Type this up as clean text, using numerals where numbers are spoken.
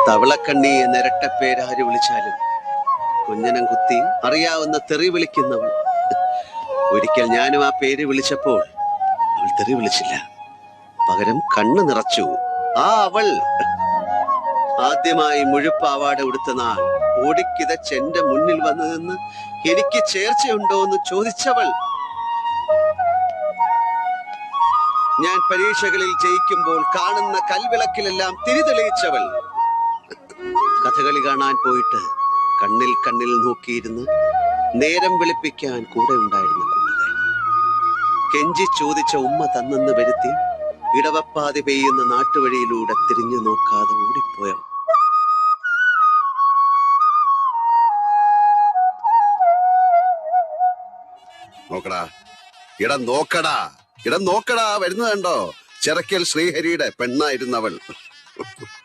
തവളക്കണ്ണി എന്ന ഇരട്ടപ്പേരാര് വിളിച്ചാലും കുഞ്ഞനം കുത്തി അറിയാവുന്ന തെറി വിളിക്കുന്നവൾ. ഒരിക്കൽ ഞാനും ആ പേര് വിളിച്ചപ്പോൾ അവൾ തെറി വിളിച്ചില്ല, പകരം കണ്ണ് നിറച്ചു. ആ അവൾ ആദ്യമായി മുഴുപ്പാവാട ഉടുത്ത നാൾ ഓടിക്കിതച്ച് എന്റെ മുന്നിൽ വന്നു നിന്ന് എനിക്ക് ചേർച്ചയുണ്ടോ എന്ന് ചോദിച്ചവൾ. ഞാൻ പരീക്ഷകളിൽ ജയിക്കുമ്പോൾ കാണുന്ന കൽവിളക്കിലെല്ലാം തിരിതെളിയിച്ചവൾ. കഥകളി കാണാൻ പോയിട്ട് കണ്ണിൽ കണ്ണിൽ നോക്കിയിരുന്ന് നേരം വെളുപ്പിക്കാൻ കൂടെ ഉണ്ടായിരുന്ന കൂട്ടുകാരി. കെഞ്ചി ചോദിച്ച ഉമ്മ തന്നെന്ന് വരുത്തി ഇടവപ്പാതി പെയ്യുന്ന നാട്ടുവഴിയിലൂടെ തിരിഞ്ഞു നോക്കാതെ ഓടിപ്പോയവൾ. നോക്കടാ ഇടം നോക്കടാ വരുന്നത് കണ്ടോ? ചിറക്കൽ ശ്രീഹരിയുടെ പെണ്ണായിരുന്നവൾ.